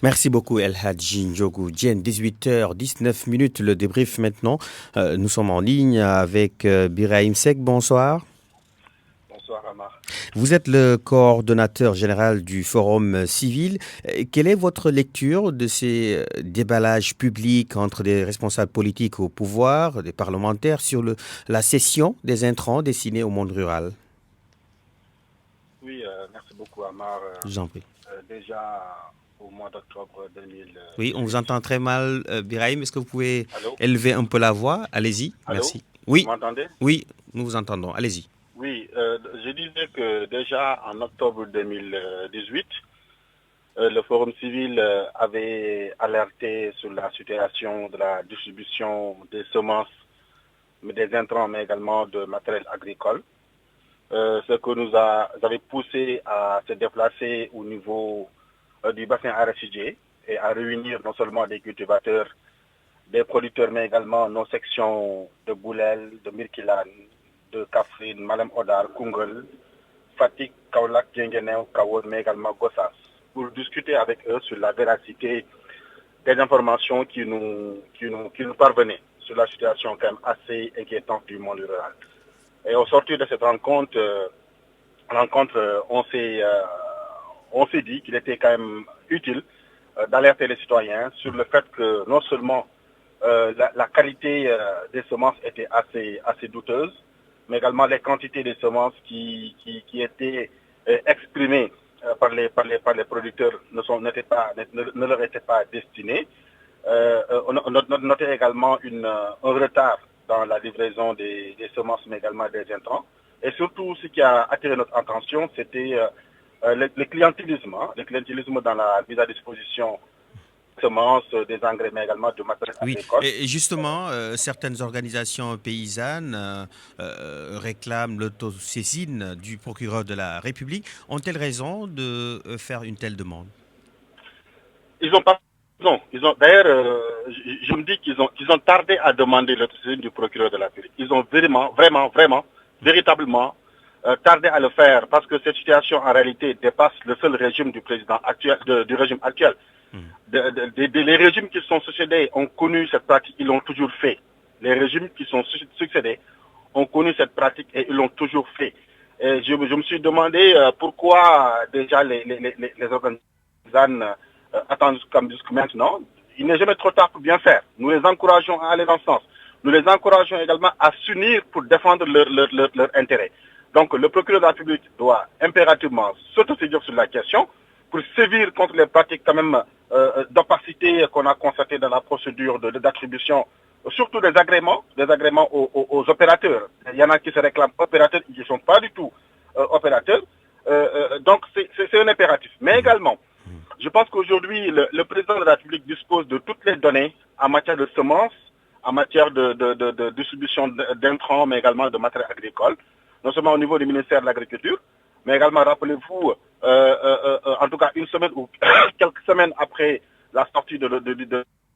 Merci beaucoup El Hadji Ndiogou Diène, 18h19, le débrief maintenant. Nous sommes en ligne avec Birahim Seck, bonsoir. Bonsoir Amar. Vous êtes le coordonnateur général du Forum civil. Quelle est votre lecture de ces déballages publics entre des responsables politiques au pouvoir, des parlementaires, sur la cession des intrants destinés au monde rural? Oui, merci beaucoup Amar. Je vous en prie. Déjà au mois d'octobre 2000. Oui, on vous entend très mal, Birahim. Est-ce que vous pouvez Allô? élever un peu la voix? Allez-y, Allô? merci. Vous Oui, m'entendez? oui, nous vous entendons. Allez-y. Oui, je disais que déjà en octobre 2018, le Forum civil avait alerté sur la situation de la distribution des semences, des intrants, mais également de matériel agricole. Ce que nous avait poussé à se déplacer au niveau du bassin arachidier et à réunir non seulement des cultivateurs, des producteurs, mais également nos sections de Boulel, de Mirkilan, de Kafrine, Malem Odar, Koungheul, Fatick, Kaolack, Guinguinéo, Kawol, mais également Gossas, pour discuter avec eux sur la véracité des informations qui nous parvenaient sur la situation quand même assez inquiétante du monde rural. Et au sortir de cette rencontre, on s'est dit qu'il était quand même utile d'alerter les citoyens sur le fait que non seulement la qualité des semences était assez douteuse, mais également les quantités des semences qui étaient exprimées par les producteurs ne leur étaient pas destinées. On notait également un retard dans la livraison des semences, mais également des intrants. Et surtout, ce qui a attiré notre attention, c'était le clientélisme, le clientélisme dans la mise à disposition des semences, des engrais, mais également de matériel Oui, agricole. et justement, certaines organisations paysannes réclament l'autosaisine du procureur de la République. Ont-elles raison de faire une telle demande? Ils n'ont pas raison. D'ailleurs, je me dis qu'ils ont tardé à demander l'autosaisine du procureur de la République. Ils ont véritablement tardé à le faire parce que cette situation en réalité dépasse le seul régime du président actuel, du régime actuel. Les régimes qui sont succédés ont connu cette pratique, ils l'ont toujours fait. Les régimes qui sont succédés ont connu cette pratique et ils l'ont toujours fait. Et je me suis demandé pourquoi déjà les organisations attendent jusqu'à maintenant. Il n'est jamais trop tard pour bien faire. Nous les encourageons à aller dans ce sens. Nous les encourageons également à s'unir pour défendre leur intérêt. Donc le procureur de la République doit impérativement s'autosaisir sur la question pour sévir contre les pratiques quand même d'opacité qu'on a constatées dans la procédure d'attribution, surtout des agréments aux opérateurs. Il y en a qui se réclament opérateurs qui ne sont pas du tout opérateurs. Donc c'est un impératif. Mais également, je pense qu'aujourd'hui, le président de la République dispose de toutes les données en matière de semences, en matière de distribution d'intrants, mais également de matériel agricole, non seulement au niveau du ministère de l'Agriculture, mais également, rappelez-vous, en tout cas une semaine ou quelques semaines après la sortie de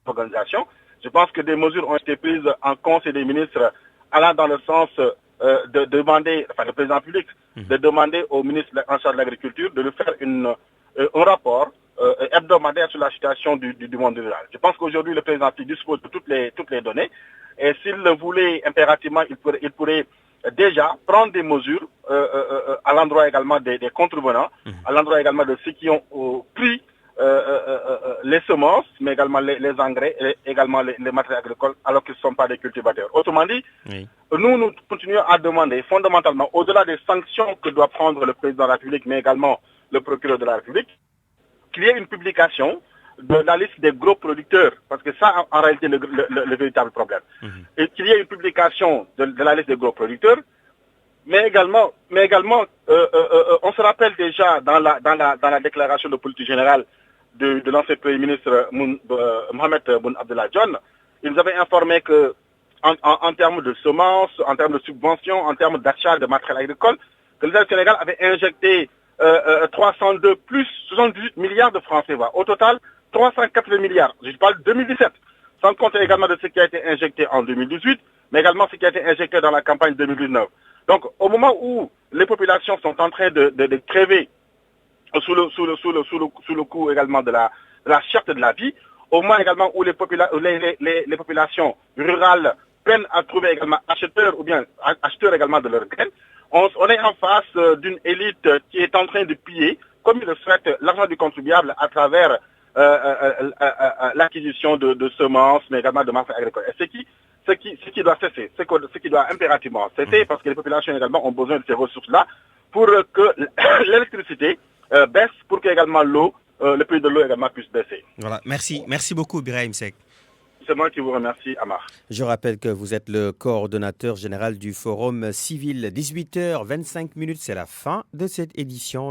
l'organisation, je pense que des mesures ont été prises en Conseil des ministres allant dans le sens de demander, enfin le président public, de demander au ministre en charge de l'Agriculture de lui faire un rapport hebdomadaire sur la situation du monde rural. Je pense qu'aujourd'hui, le président dispose de toutes les données et s'il le voulait impérativement, il pourrait déjà prendre des mesures à l'endroit également des contrevenants, à l'endroit également de ceux qui ont pris les semences, mais également les engrais et également les matériels agricoles alors qu'ils ne sont pas des cultivateurs. Autrement dit, nous continuons à demander fondamentalement, au-delà des sanctions que doit prendre le président de la République, mais également le procureur de la République, qu'il y ait une publication de la liste des gros producteurs, parce que ça, en réalité, est le véritable problème. Et qu'il y ait une publication de la liste des gros producteurs, mais également on se rappelle déjà dans la déclaration de politique générale de l'ancien Premier ministre Mohamed Boun Abdallah Dionne, il nous avait informé que en termes de semences, en termes de subventions, en termes d'achat de matériel agricole, que l'État du Sénégal avait injecté 302 plus 78 milliards de francs CFA. Au total, 380 milliards. Je parle de 2017. Sans compter également de ce qui a été injecté en 2018, mais également ce qui a été injecté dans la campagne 2019. Donc, au moment où les populations sont en train de crever sous le coup également de la cherté de la vie, au moment également où les populations rurales peinent à trouver également acheteurs ou bien acheteurs également de leurs graines, on est en face d'une élite qui est en train de piller, comme il le souhaite, l'argent du contribuable à travers l'acquisition de semences, mais également de marques agricoles. Et ce qui doit cesser, ce qui doit impérativement cesser, parce que les populations également ont besoin de ces ressources-là pour que l'électricité baisse, pour que également l'eau, le prix de l'eau également puisse baisser. Voilà, merci beaucoup Birahim Seck. C'est moi qui vous remercie, Amar. Je rappelle que vous êtes le coordonnateur général du Forum civil. 18h25, c'est la fin de cette édition.